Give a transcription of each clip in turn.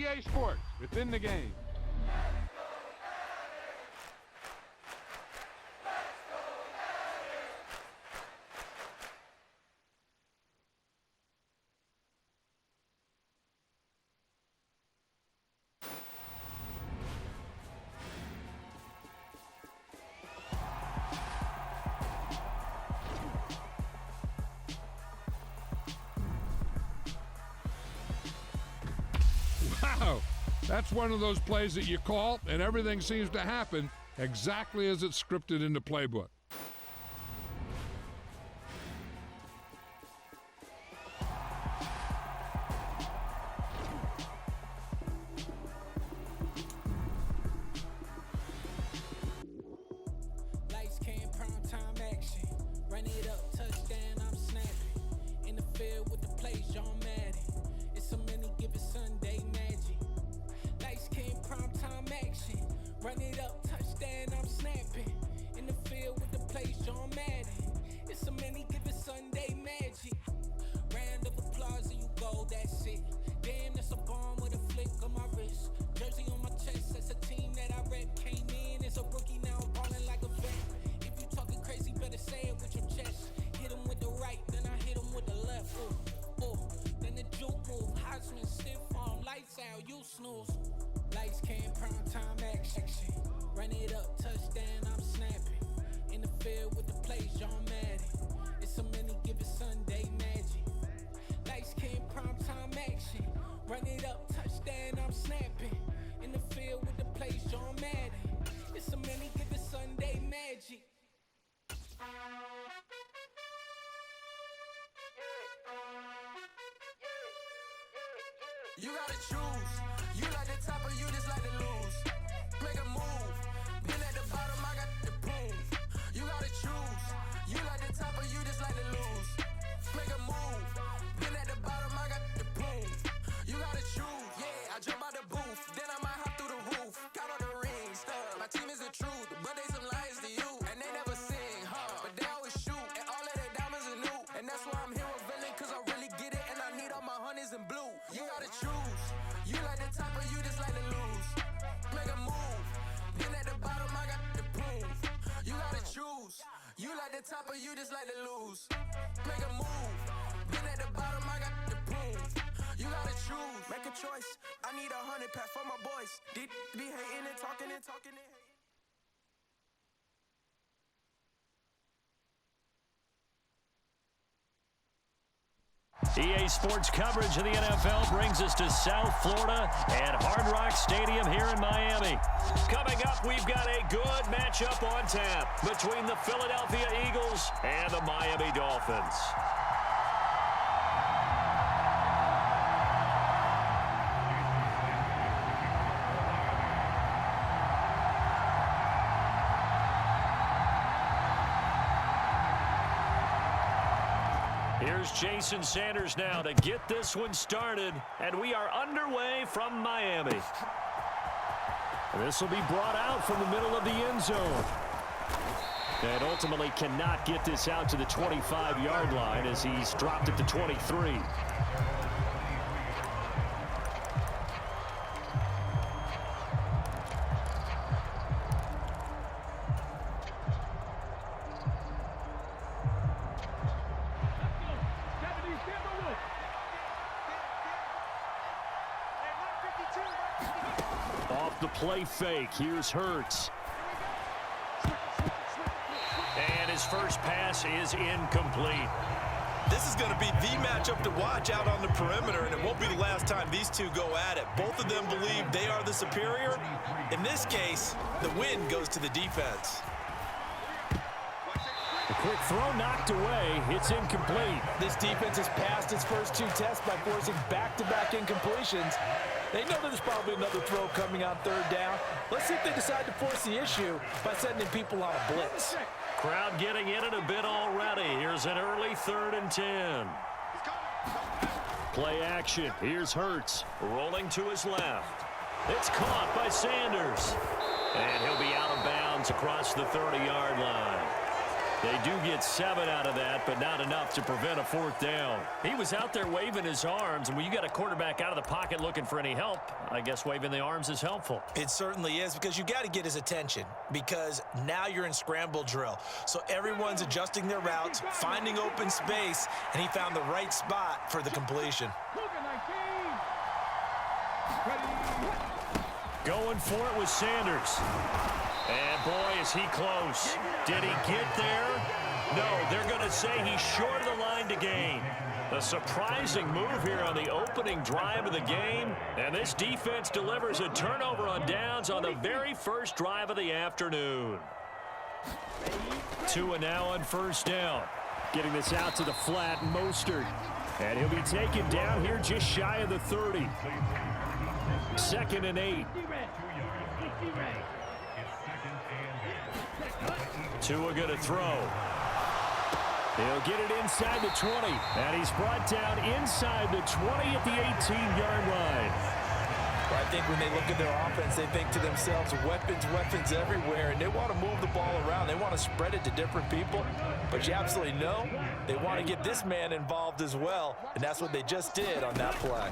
EA Sports. It's in the game. Wow, that's one of those plays that you call and everything seems to happen exactly as it's scripted in the playbook. Lights, cam, prime time action. Run it up, touchdown, I'm snapping. In the field with the plays, John Madden. It's so many given Sunday magic. Lights, cam, prime time action. Run it up, touchdown, I'm snapping. In the field with the plays, John Madden. It's so many given Sunday magic. Round of applause and you go, that's it. Damn, that's a bomb with a flick on my wrist. Jersey on my chest, that's a team that I rep. Came in as a rookie, now I'm ballin' like a vet. If you talking crazy, better say it with your chest. Hit him with the right, then I hit him with the left. Then the juke move, Heisman stiff arm, lights out, you snooze. Lights, cam, prime time action. Run it up, touchdown, I'm snapping. In the field with the plays, John Madden. It's so many given Sunday magic. Lights, cam, prime time action. Run it up, touchdown, I'm snapping. In the field with the plays, John Madden. It's so many given Sunday magic. You gotta choose. You like the top or you just like to lose. Make a move. Been at the bottom, I got the proof. You gotta choose. You like the top or you just like to lose. Make a move. Been at the bottom, I got the proof. You gotta choose. Yeah, I jump out the booth. Then I might hop through the roof. Count on the rings. My team is the truth, but they some liars to you. And they never sing, but they always shoot. And all of their diamonds are new. And that's why I'm here with villain, cause I really get it. And I need all my honeys in blue. You gotta choose. You like the top or you just like to lose. Make a move. Been at the bottom, I got the proof. You gotta choose. You like the top or you just like to lose. Make a move. Been at the bottom, I got the proof. You gotta choose. Make a choice. I need 100 pack for my boys. Be hating and talking and talking and hating. EA Sports coverage of the NFL brings us to South Florida and Hard Rock Stadium here in Miami. Coming up, we've got a good matchup on tap between the Philadelphia Eagles and the Miami Dolphins. Here's Jason Sanders now to get this one started, and we are underway from Miami. This will be brought out from the middle of the end zone. And ultimately cannot get this out to the 25-yard line as he's dropped at the 23. Off the play fake, here's Hurts. And his first pass is incomplete. This is going to be the matchup to watch out on the perimeter, and it won't be the last time these two go at it. Both of them believe they are the superior. In this case, the win goes to the defense. A quick throw knocked away. It's incomplete. This defense has passed its first two tests by forcing back-to-back incompletions. They know there's probably another throw coming on third down. Let's see if they decide to force the issue by sending people on a blitz. Crowd getting in it a bit already. Here's an early 3rd and 10. Play action. Here's Hurts rolling to his left. It's caught by Sanders. And he'll be out of bounds across the 30-yard line. They do get 7 out of that, but not enough to prevent a 4th down. He was out there waving his arms, and when you got a quarterback out of the pocket looking for any help, I guess waving the arms is helpful. It certainly is, because you got to get his attention, because now you're in scramble drill. So everyone's adjusting their routes, finding open space, and he found the right spot for the completion. Going for it with Sanders. And boy, is he close. Did he get there? No, they're going to say he's short of the line to gain. A surprising move here on the opening drive of the game. And this defense delivers a turnover on downs on the very first drive of the afternoon. Tua now on 1st down. Getting this out to the flat, Mostert. And he'll be taken down here just shy of the 30. 2nd and 8. Tua going to throw. He'll get it inside the 20. And he's brought down inside the 20 at the 18-yard line. Well, I think when they look at their offense, they think to themselves, weapons everywhere, and they want to move the ball around. They want to spread it to different people. But you absolutely know they want to get this man involved as well, and that's what they just did on that play.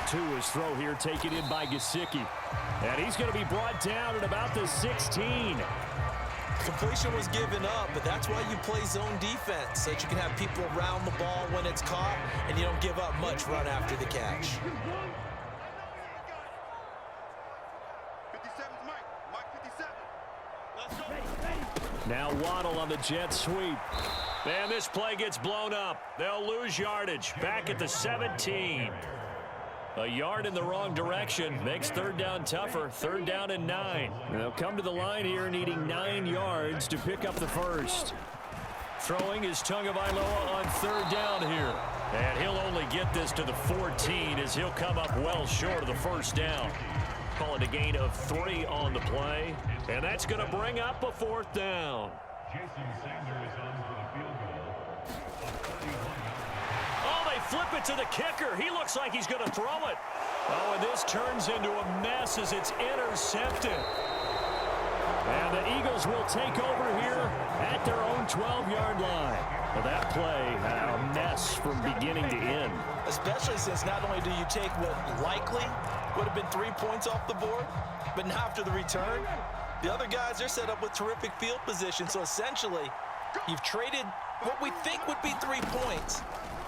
Tua's throw here taken in by Gesicki. And he's going to be brought down at about the 16. Completion was given up, but that's why you play zone defense, so that you can have people around the ball when it's caught, and you don't give up much run after the catch. 57's Mike 57. Let's go. Now Waddle on the jet sweep. And this play gets blown up. They'll lose yardage. Back at the 17. A yard in the wrong direction makes 3rd down tougher. 3rd down and 9. They'll come to the line here needing 9 yards to pick up the 1st. Throwing is Tagovailoa on 3rd down here. And he'll only get this to the 14 as he'll come up well short of the 1st down. Call it a gain of 3 on the play. And that's going to bring up a 4th down. Flip it to the kicker. He looks like he's going to throw it. Oh, and this turns into a mess as it's intercepted. And the Eagles will take over here at their own 12-yard line. Well, that play, a mess from beginning to end. Especially since not only do you take what likely would have been 3 points off the board, but now after the return, the other guys are set up with terrific field position. So essentially, you've traded what we think would be 3 points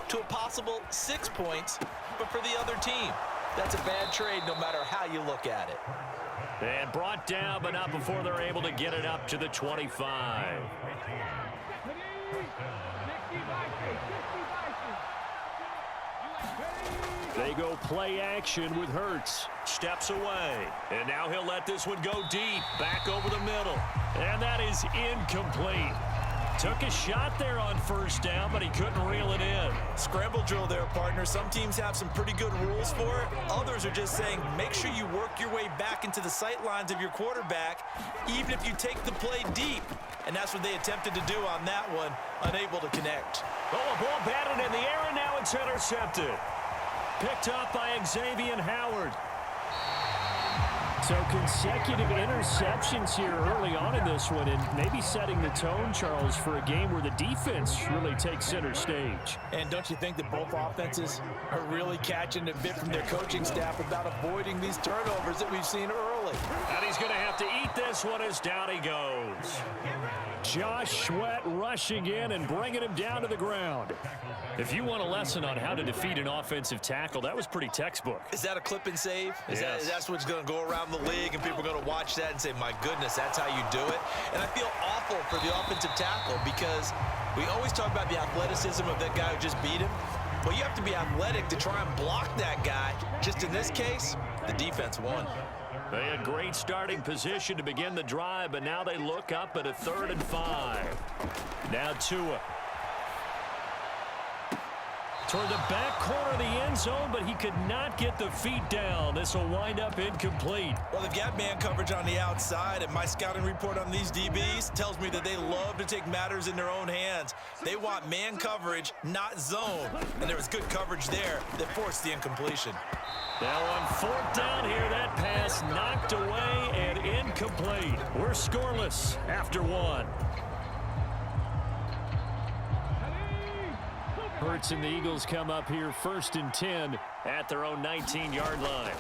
to a possible 6 points, but for the other team. That's a bad trade no matter how you look at it. And brought down, but not before they're able to get it up to the 25. They go play action with Hurts. Steps away. And now he'll let this one go deep. Back over the middle. And that is incomplete. Took a shot there on 1st down, but he couldn't reel it in. Scramble drill there, partner. Some teams have some pretty good rules for it. Others are just saying, make sure you work your way back into the sight lines of your quarterback, even if you take the play deep. And that's what they attempted to do on that one, unable to connect. Oh, a ball batted in the air, and now it's intercepted. Picked up by Xavier Howard. So consecutive interceptions here early on in this one, and maybe setting the tone, Charles, for a game where the defense really takes center stage. And don't you think that both offenses are really catching a bit from their coaching staff about avoiding these turnovers that we've seen early? And he's going to have to eat this one as down he goes. Josh Sweat rushing in and bringing him down to the ground. If you want a lesson on how to defeat an offensive tackle, that was pretty textbook. Is that a clip and save? Yes. That's what's going to go around the league, and people are going to watch that and say, my goodness, that's how you do it? And I feel awful for the offensive tackle because we always talk about the athleticism of that guy who just beat him. Well, you have to be athletic to try and block that guy. Just in this case, the defense won. They had great starting position to begin the drive, but now they look up at a 3rd and 5. Now Tua. toward the back corner of the end zone, but he could not get the feet down. This will wind up incomplete. Well, they've got man coverage on the outside, and my scouting report on these DBs tells me that they love to take matters in their own hands. They want man coverage, not zone. And there was good coverage there that forced the incompletion. Now on 4th down here, that pass knocked away and incomplete. We're scoreless after 1. Hurts and the Eagles come up here 1st and 10 at their own 19-yard line.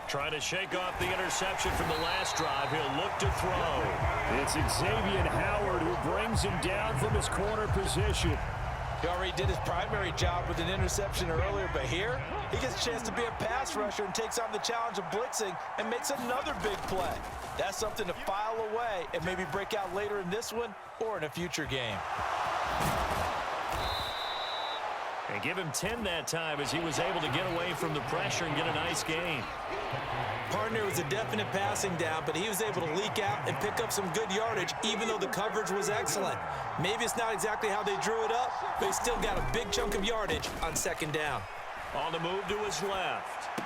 Trying to shake off the interception from the last drive. He'll look to throw. It's Xavier Howard who brings him down from his corner position. He already did his primary job with an interception earlier, but here he gets a chance to be a pass rusher and takes on the challenge of blitzing and makes another big play. That's something to file away and maybe break out later in this one or in a future game. And give him 10 that time as he was able to get away from the pressure and get a nice gain. Partner was a definite passing down, but he was able to leak out and pick up some good yardage, even though the coverage was excellent. Maybe it's not exactly how they drew it up, but he still got a big chunk of yardage on 2nd down. On the move to his left.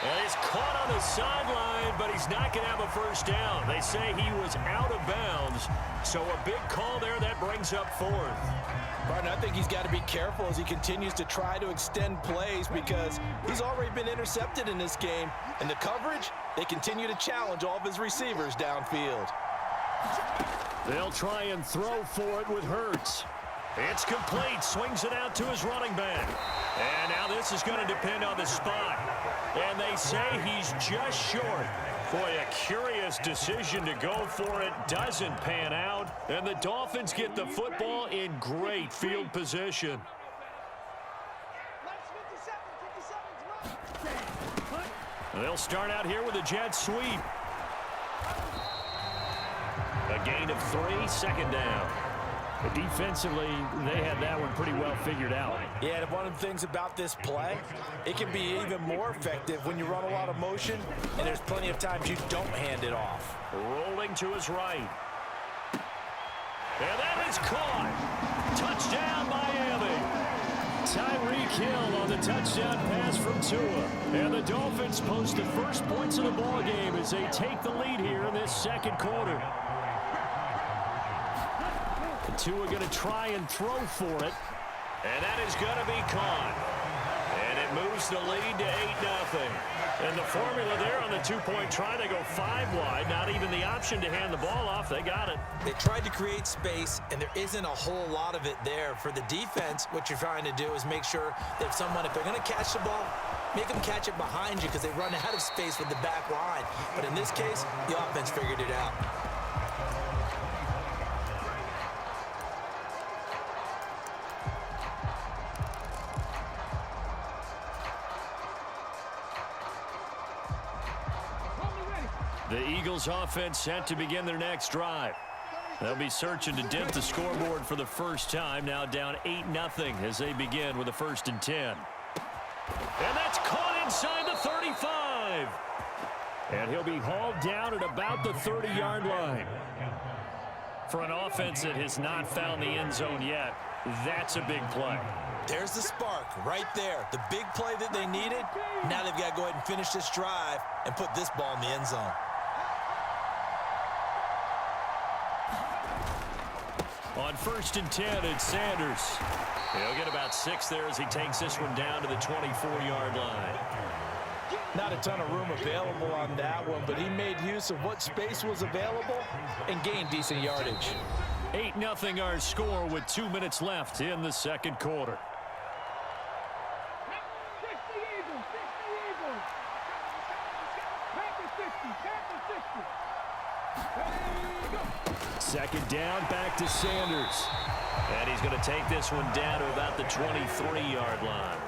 And he's caught on the sideline, but he's not going to have a first down. They say he was out of bounds, so a big call there that brings up 4th. Martin, I think he's got to be careful as he continues to try to extend plays because he's already been intercepted in this game. And the coverage, they continue to challenge all of his receivers downfield. They'll try and throw for it with Hurts. It's complete. Swings it out to his running back. And now this is going to depend on the spot. And they say he's just short. Boy, a curious decision to go for it. Doesn't pan out. And the Dolphins get the football in great field position. They'll start out here with a jet sweep. A gain of 3, 2nd down. But defensively, they had that one pretty well figured out. Yeah, and one of the things about this play, it can be even more effective when you run a lot of motion, and there's plenty of times you don't hand it off. Rolling to his right. And that is caught. Touchdown, Miami. Tyreek Hill on the touchdown pass from Tua. And the Dolphins post the first points of the ballgame as they take the lead here in this 2nd quarter. Tua going to try and throw for it. And that is going to be caught. And it moves the lead to 8-0. And the formula there on the 2-point try to go 5 wide. Not even the option to hand the ball off. They got it. They tried to create space, and there isn't a whole lot of it there. For the defense, what you're trying to do is make sure that if they're going to catch the ball, make them catch it behind you because they run out of space with the back line. But in this case, the offense figured it out. The Eagles offense set to begin their next drive. They'll be searching to dent the scoreboard for the first time. Now down 8-0 as they begin with a 1st and 10. And that's caught inside the 35. And he'll be hauled down at about the 30-yard line. For an offense that has not found the end zone yet, that's a big play. There's the spark right there. The big play that they needed. Now they've got to go ahead and finish this drive and put this ball in the end zone. On 1st and 10, it's Sanders. He'll get about 6 there as he takes this one down to the 24-yard line. Not a ton of room available on that one, but he made use of what space was available and gained decent yardage. 8-0 our score with 2 minutes left in the 2nd quarter. Second down, back to Sanders. And he's going to take this one down to about the 23-yard line.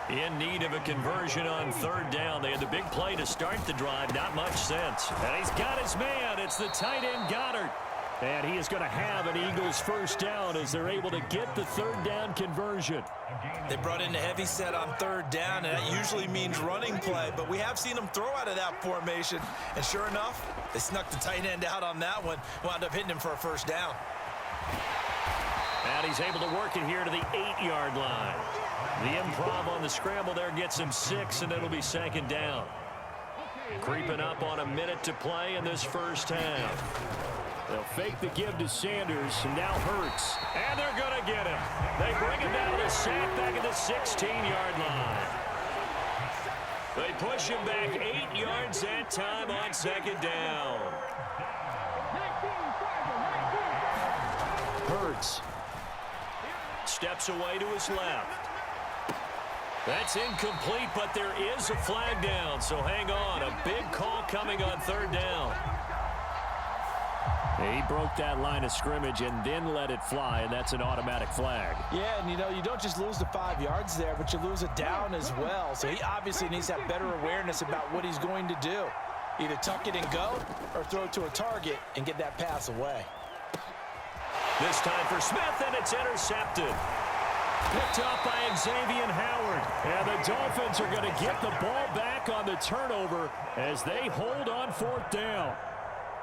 In need of a conversion on 3rd down. They had the big play to start the drive. Not much sense. And he's got his man. It's the tight end Goddard. And he is going to have an Eagles first down as they're able to get the 3rd down conversion. They brought in a heavy set on 3rd down, and that usually means running play, but we have seen them throw out of that formation. And sure enough, they snuck the tight end out on that one, wound up hitting him for a first down. And he's able to work it here to the 8-yard line. The improv on the scramble there gets him 6, and it'll be second down. Creeping up on a minute to play in this first half. They'll fake the give to Sanders, and now Hurts. And they're going to get him. They bring him down to sack back at the 16-yard line. They push him back 8 yards that time on second down. Hurts steps away to his left. That's incomplete, but there is a flag down, so hang on. A big call coming on third down. He broke that line of scrimmage and then let it fly, and that's an automatic flag. Yeah, and you don't just lose the 5 yards there, but you lose a down as well. So he obviously needs to have better awareness about what he's going to do. Either tuck it and go or throw it to a target and get that pass away. This time for Smith, and it's intercepted. Picked up by Xavier Howard. And the Dolphins are going to get the ball back on the turnover as they hold on fourth down.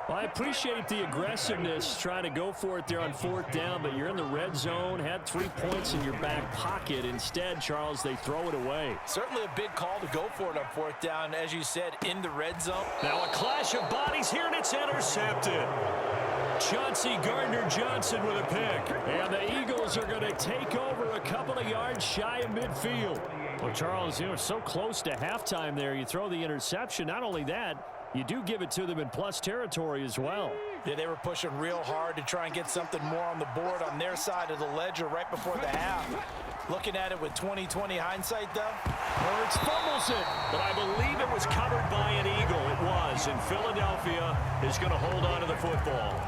Well, I appreciate the aggressiveness trying to go for it there on fourth down, but you're in the red zone, had 3 points in your back pocket. Instead, Charles, they throw it away. Certainly a big call to go for it on fourth down, as you said, in the red zone. Now a clash of bodies here, and it's intercepted. Chauncey Gardner-Johnson with a pick. And the Eagles are going to take over a couple of yards shy of midfield. Well, Charles, so close to halftime there. You throw the interception. Not only that, you do give it to them in plus territory as well. Yeah, they were pushing real hard to try and get something more on the board on their side of the ledger right before the half. Looking at it with 20/20 hindsight, though. Hurts fumbles it, but I believe it was covered by an Eagle. It was, and Philadelphia is going to hold on to the football.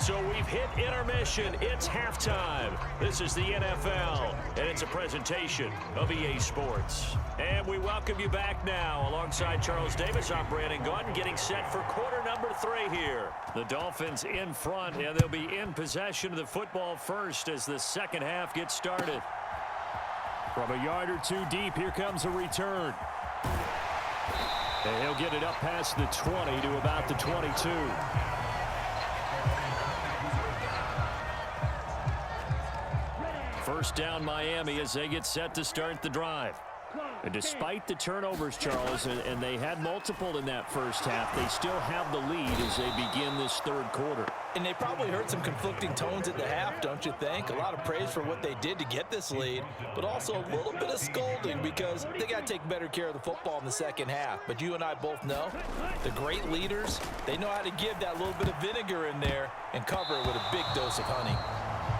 So we've hit intermission. It's halftime. This is the NFL, and it's a presentation of EA Sports. And we welcome you back now. Alongside Charles Davis, I'm Brandon Gaudin, getting set for quarter number 3 here. The Dolphins in front, and they'll be in possession of the football first as the second half gets started. From a yard or two deep, here comes a return. And he'll get it up past the 20 to about the 22. First down Miami as they get set to start the drive. And despite the turnovers, Charles, and they had multiple in that first half, they still have the lead as they begin this third quarter. And they probably heard some conflicting tones at the half, don't you think? A lot of praise for what they did to get this lead, but also a little bit of scolding because they got to take better care of the football in the second half. But you and I both know the great leaders, they know how to give that little bit of vinegar in there and cover it with a big dose of honey.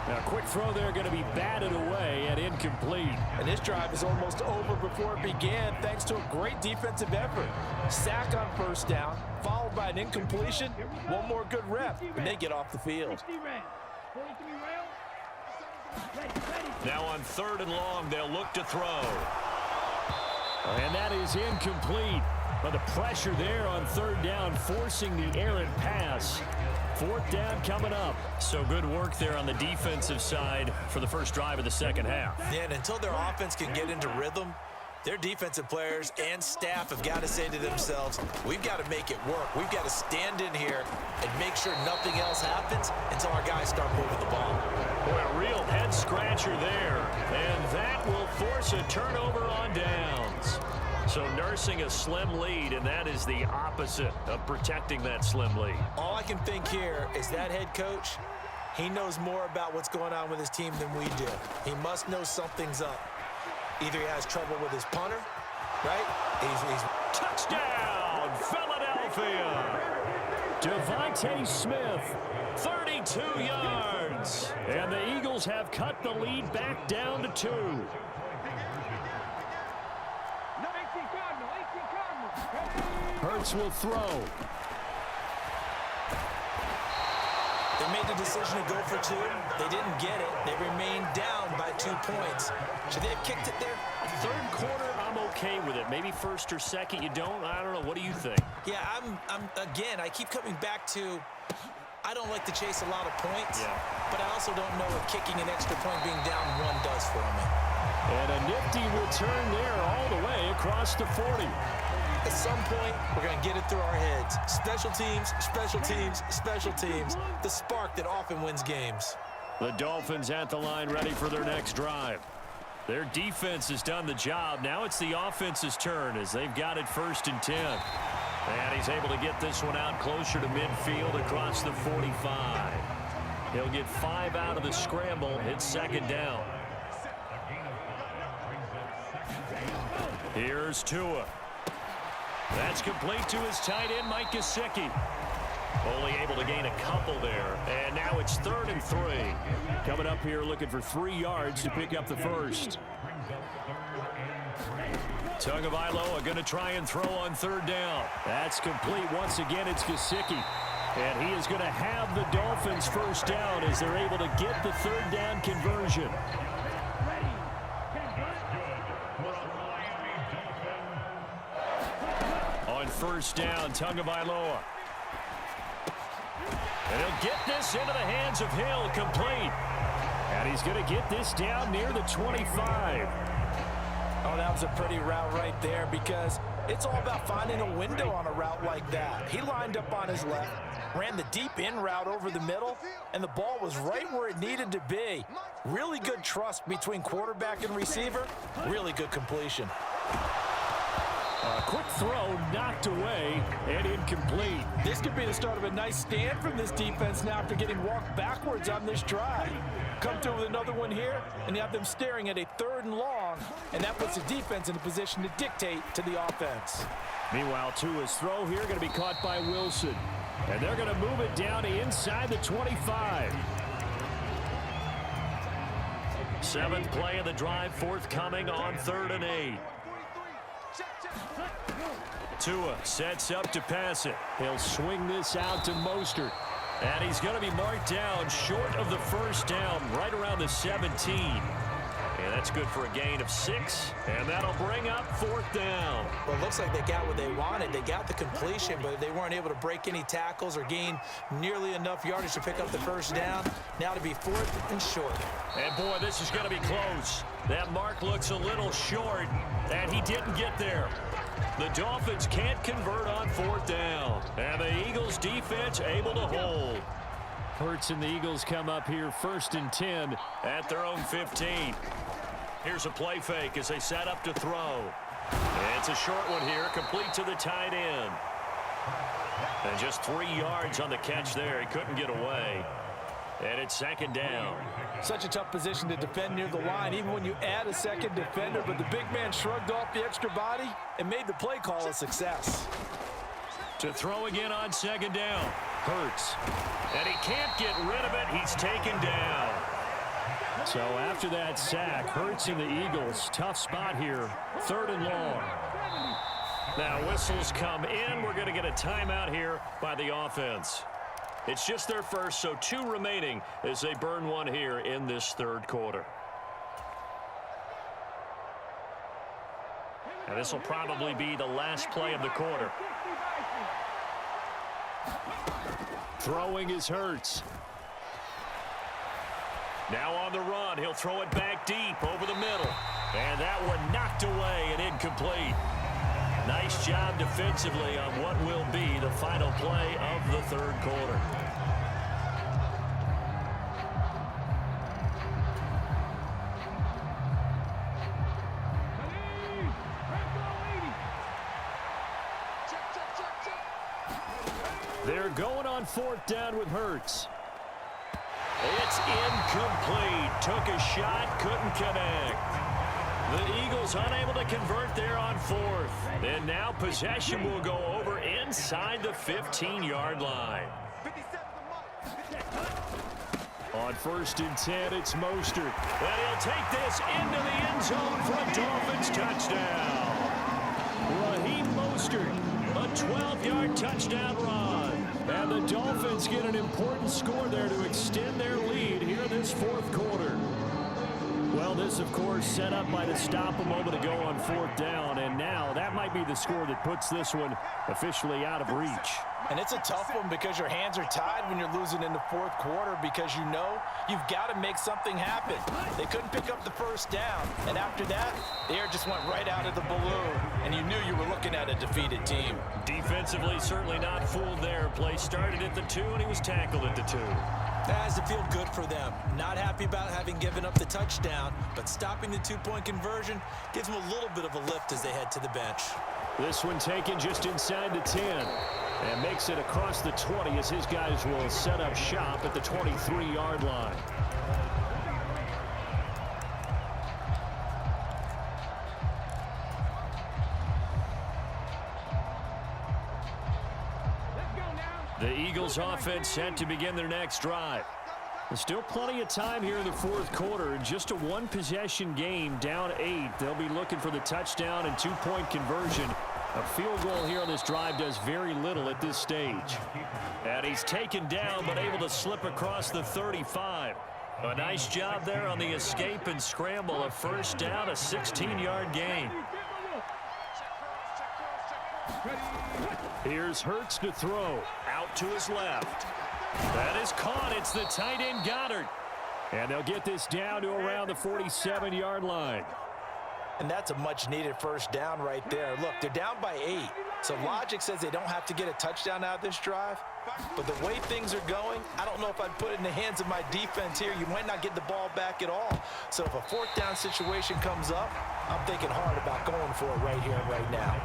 Now, quick throw there, going to be batted away and incomplete. And this drive is almost over before it began thanks to a great defensive effort. Sack on first down, followed by an incompletion, one more good rep, and they get off the field. Now on third and long, they'll look to throw. And that is incomplete. But the pressure there on third down, forcing the errant pass. Fourth down coming up. So good work there on the defensive side for the first drive of the second half. Yeah, and until their offense can get into rhythm, their defensive players and staff have got to say to themselves, we've got to make it work. We've got to stand in here and make sure nothing else happens until our guys start moving the ball. Boy, a real head scratcher there. And that will force a turnover on downs. So nursing a slim lead, and that is the opposite of protecting that slim lead. All I can think here is that head coach, he knows more about what's going on with his team than we do. He must know something's up. Either he has trouble with his punter, right? He's touchdown, Philadelphia! Devontae Smith, 32 yards. And the Eagles have cut the lead back down to 2. Hurts will throw. They made the decision to go for 2. They didn't get it. They remained down by 2 points. Should they have kicked it there? Third quarter, I'm okay with it. Maybe first or second, you don't. I don't know. What do you think? Yeah, again, I keep coming back to, I don't like to chase a lot of points, but I also don't know what kicking an extra point being down 1 does for me. And a nifty return there all the way across the 40. At some point, we're going to get it through our heads. Special teams, special teams, special teams. The spark that often wins games. The Dolphins at the line ready for their next drive. Their defense has done the job. Now it's the offense's turn as they've got it 1st and 10. And he's able to get this one out closer to midfield across the 45. He'll get 5 out of the scramble. It's 2nd down. Here's Tua. That's complete to his tight end, Mike Gesicki. Only able to gain a couple there. And now it's 3rd and 3. Coming up here looking for 3 yards to pick up the first. Tagovailoa going to try and throw on 3rd down. That's complete. Once again, it's Gesicki. And he is going to have the Dolphins 1st down as they're able to get the 3rd down conversion. On 1st down, Tagovailoa. And he'll get this into the hands of Hill, complete. And he's going to get this down near the 25. Oh, that was a pretty route right there because it's all about finding a window on a route like that. He lined up on his left, ran the deep in route over the middle, and the ball was right where it needed to be. Really good trust between quarterback and receiver. Really good completion. A quick throw knocked away and incomplete. This could be the start of a nice stand from this defense now after getting walked backwards on this drive. Come through with another one here, and you have them staring at a 3rd and long, and that puts the defense in a position to dictate to the offense. Meanwhile, Tua's throw here going to be caught by Wilson. And they're going to move it down to inside the 25. 7th play of the drive forthcoming on 3rd and 8. Tua sets up to pass it. He'll swing this out to Mostert. And he's going to be marked down short of the 1st down, right around the 17. And that's good for a gain of 6. And that'll bring up 4th down. Well, it looks like they got what they wanted. They got the completion, but they weren't able to break any tackles or gain nearly enough yardage to pick up the 1st down. Now to be 4th and short. And, boy, this is going to be close. That mark looks a little short, and he didn't get there. The Dolphins can't convert on 4th down. And the Eagles defense able to hold. Hurts and the Eagles come up here 1st and 10 at their own 15. Here's a play fake as they set up to throw. And it's a short one here, complete to the tight end. And just 3 yards on the catch there. He couldn't get away. And it's 2nd down. Such a tough position to defend near the line, even when you add a 2nd defender. But the big man shrugged off the extra body and made the play call a success. To throw again on 2nd down. Hurts. And he can't get rid of it. He's taken down. So after that sack, Hurts and the Eagles, tough spot here. 3rd and long. Now whistles come in. We're going to get a timeout here by the offense. It's just their first, so 2 remaining as they burn one here in this 3rd quarter. And this will probably be the last play of the quarter. Throwing is Hurts. Now on the run, he'll throw it back deep over the middle. And that one knocked away and incomplete. Nice job defensively on what will be the final play of the 3rd quarter. They're going on 4th down with Hurts. It's incomplete. Took a shot, couldn't connect. The Eagles unable to convert there on 4th. And now possession will go over inside the 15-yard line. On 1st and 10, it's Mostert. And he'll take this into the end zone for a Dolphins touchdown. Raheem Mostert, a 12-yard touchdown run. And the Dolphins get an important score there to extend their lead here in this 4th quarter. Well, this, of course, set up by the stop a moment ago on 4th down. And now that might be the score that puts this one officially out of reach. And it's a tough one because your hands are tied when you're losing in the fourth quarter because you know you've got to make something happen. They couldn't pick up the first down, and after that, the air just went right out of the balloon, and you knew you were looking at a defeated team. Defensively, certainly not fooled there. Play started at the 2, and he was tackled at the 2. That has to feel good for them. Not happy about having given up the touchdown, but stopping the 2-point conversion gives them a little bit of a lift as they head to the bench. This one taken just inside the 10 and makes it across the 20 as his guys will set up shop at the 23-yard line. The Eagles offense set to begin their next drive. There's still plenty of time here in the fourth quarter. Just a one-possession game, down 8. They'll be looking for the touchdown and 2-point conversion. A field goal here on this drive does very little at this stage. And he's taken down but able to slip across the 35. A nice job there on the escape and scramble. A first down, a 16-yard gain. Here's Hurts to throw. Out to his left. That is caught. It's the tight end Goddard. And they'll get this down to around the 47-yard line. And that's a much-needed first down right there. Look, they're down by 8. So logic says they don't have to get a touchdown out of this drive. But the way things are going, I don't know if I'd put it in the hands of my defense here. You might not get the ball back at all. So if a fourth down situation comes up, I'm thinking hard about going for it right here and right now.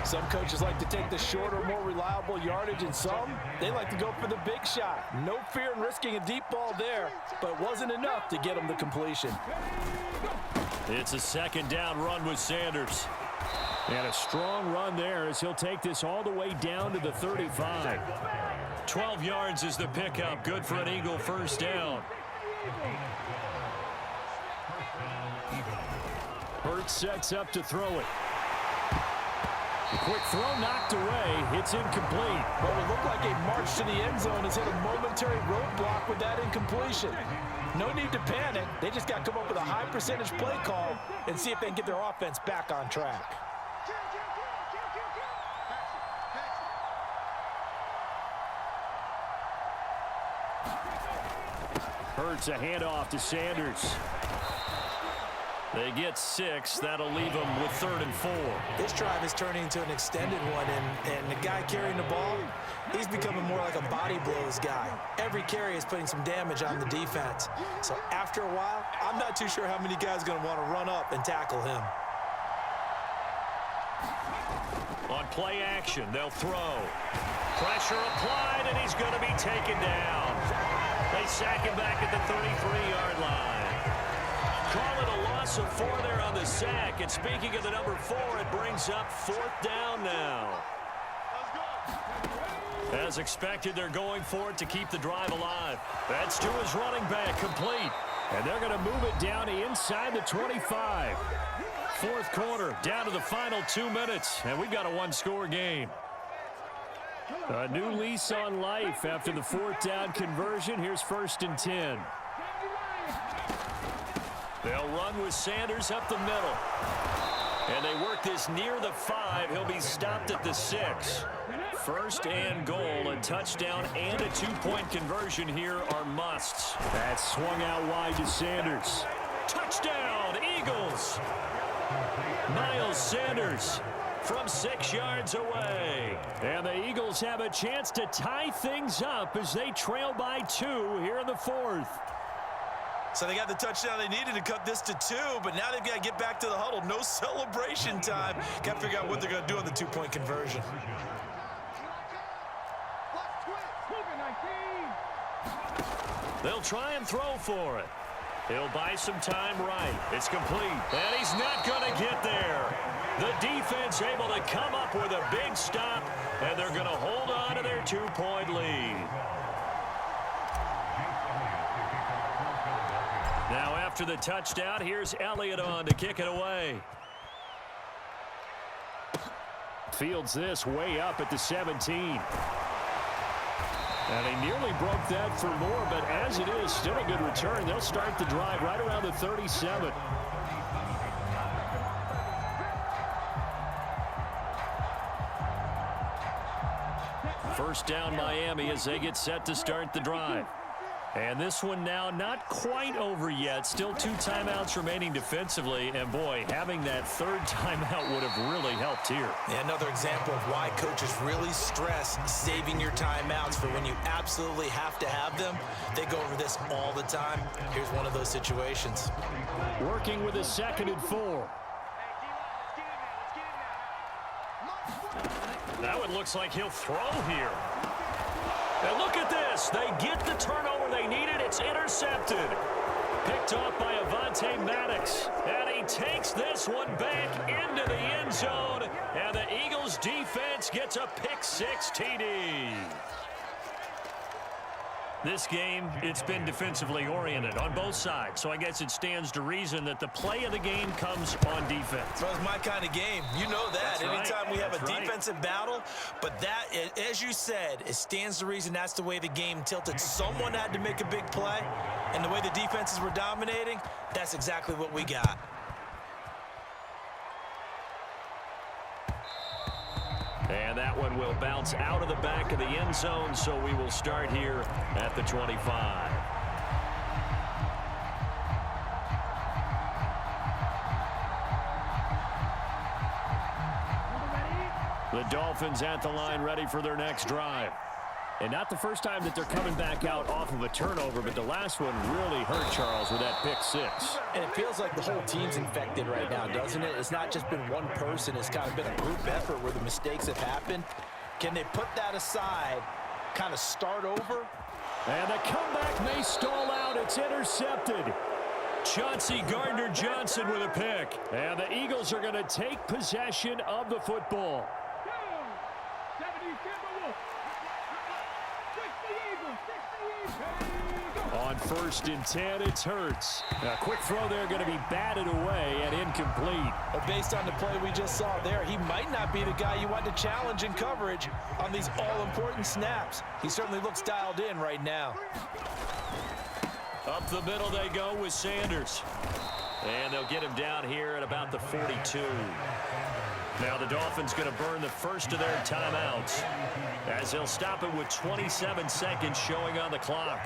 Some coaches like to take the shorter, more reliable yardage, and some, they like to go for the big shot. No fear in risking a deep ball there, but it wasn't enough to get them the completion. It's a second down run with Sanders. And a strong run there as he'll take this all the way down to the 35. 12 yards is the pickup. Good for an Eagle first down. Hurts sets up to throw it. Quick throw knocked away. It's incomplete. Well, it looked like a march to the end zone has hit a momentary roadblock with that incompletion. No need to panic. They just got to come up with a high percentage play call and see if they can get their offense back on track. Hurts a handoff to Sanders. They get 6. That'll leave them with 3rd and 4. This drive is turning into an extended one, and the guy carrying the ball, he's becoming more like a body blows guy. Every carry is putting some damage on the defense. So after a while, I'm not too sure how many guys are going to want to run up and tackle him. On play action, they'll throw. Pressure applied, and he's going to be taken down. They sack him back at the 33-yard line. Call it a loss of 4 there on the sack. And speaking of the number 4, it brings up 4th down now. As expected, they're going for it to keep the drive alive. That's to his running back, complete. And they're going to move it down to inside the 25. Fourth quarter, down to the final 2 minutes. And we've got a one-score game. A new lease on life after the 4th down conversion. Here's 1st and 10. They'll run with Sanders up the middle. And they work this near the 5. He'll be stopped at the 6. 1st and goal. A touchdown and a 2-point conversion here are musts. That swung out wide to Sanders. Touchdown, Eagles! Miles Sanders from 6 yards away. And the Eagles have a chance to tie things up as they trail by 2 here in the 4th. So they got the touchdown they needed to cut this to 2, but now they've got to get back to the huddle. No celebration time. Got to figure out what they're going to do on the 2-point conversion. They'll try and throw for it. He'll buy some time right. It's complete. And he's not going to get there. The defense able to come up with a big stop, and they're going to hold on to their 2-point lead. Now after the touchdown, here's Elliott on to kick it away. Fields this way up at the 17. And he nearly broke that for more, but as it is, still a good return. They'll start the drive right around the 37. first down Miami as they get set to start the drive. And this one now not quite over yet. Still 2 timeouts remaining defensively. And, boy, having that third timeout would have really helped here. Yeah, another example of why coaches really stress saving your timeouts for when you absolutely have to have them. They go over this all the time. Here's one of those situations. Working with a 2nd and 4. Now it looks like he'll throw here. And look at this. They get the turnover they needed. It's intercepted. Picked off by Avonte Maddox. And he takes this one back into the end zone. And the Eagles defense gets a pick-6 TD. This game, it's been defensively oriented on both sides. So I guess it stands to reason that the play of the game comes on defense. Well, it's my kind of game. You know that. That's Anytime right. we have That's a defensive battle. But that, as you said, it stands to reason that's the way the game tilted. Someone had to make a big play. And the way the defenses were dominating, that's exactly what we got. And that one will bounce out of the back of the end zone, so we will start here at the 25. The Dolphins at the line ready for their next drive. And not the first time that they're coming back out off of a turnover, but the last one really hurt Charles with that pick-6. And it feels like the whole team's infected right now, doesn't it? It's not just been one person. It's kind of been a group effort where the mistakes have happened. Can they put that aside, kind of start over? And the comeback may stall out. It's intercepted. Chauncey Gardner-Johnson with a pick. And the Eagles are going to take possession of the football. On 1st and 10, it's Hurts. A quick throw there going to be batted away and incomplete. But based on the play we just saw there, he might not be the guy you want to challenge in coverage on these all-important snaps. He certainly looks dialed in right now. Up the middle they go with Sanders. And they'll get him down here at about the 42. Now the Dolphins going to burn the first of their timeouts as they'll stop it with 27 seconds showing on the clock.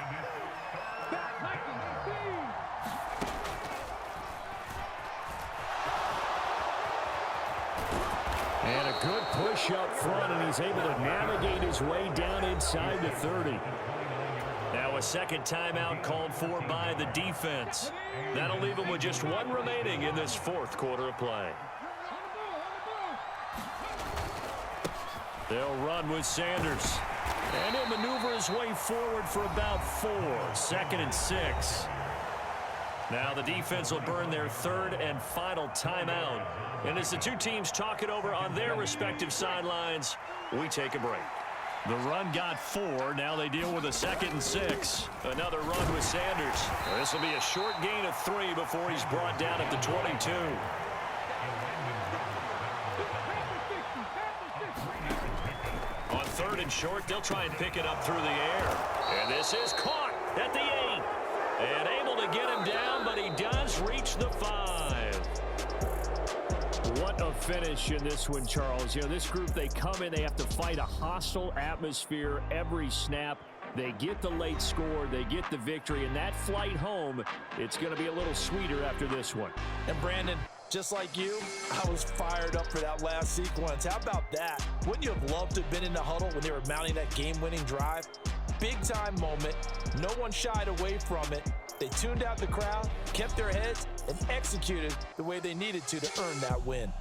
And a good push up front, and he's able to navigate his way down inside the 30. Now a second timeout called for by the defense. That'll leave him with just one remaining in this 4th quarter of play. They'll run with Sanders. And he'll maneuver his way forward for about 4. 2nd and 6. Now the defense will burn their 3rd and final timeout. And as the two teams talk it over on their respective sidelines, we take a break. The run got 4. Now they deal with a 2nd and 6. Another run with Sanders. This will be a short gain of 3 before he's brought down at the 22. On 3rd and short, they'll try and pick it up through the air. And this is caught at the 8. And able to get him down, but he does reach the 5. What a finish in this one, Charles. You know, this group, they come in, they have to fight a hostile atmosphere every snap. They get the late score, they get the victory, and that flight home, it's going to be a little sweeter after this one. And Brandon, just like you, I was fired up for that last sequence. How about that? Wouldn't you have loved to have been in the huddle when they were mounting that game-winning drive? Big-time moment. No one shied away from it. They tuned out the crowd, kept their heads, and executed the way they needed to earn that win.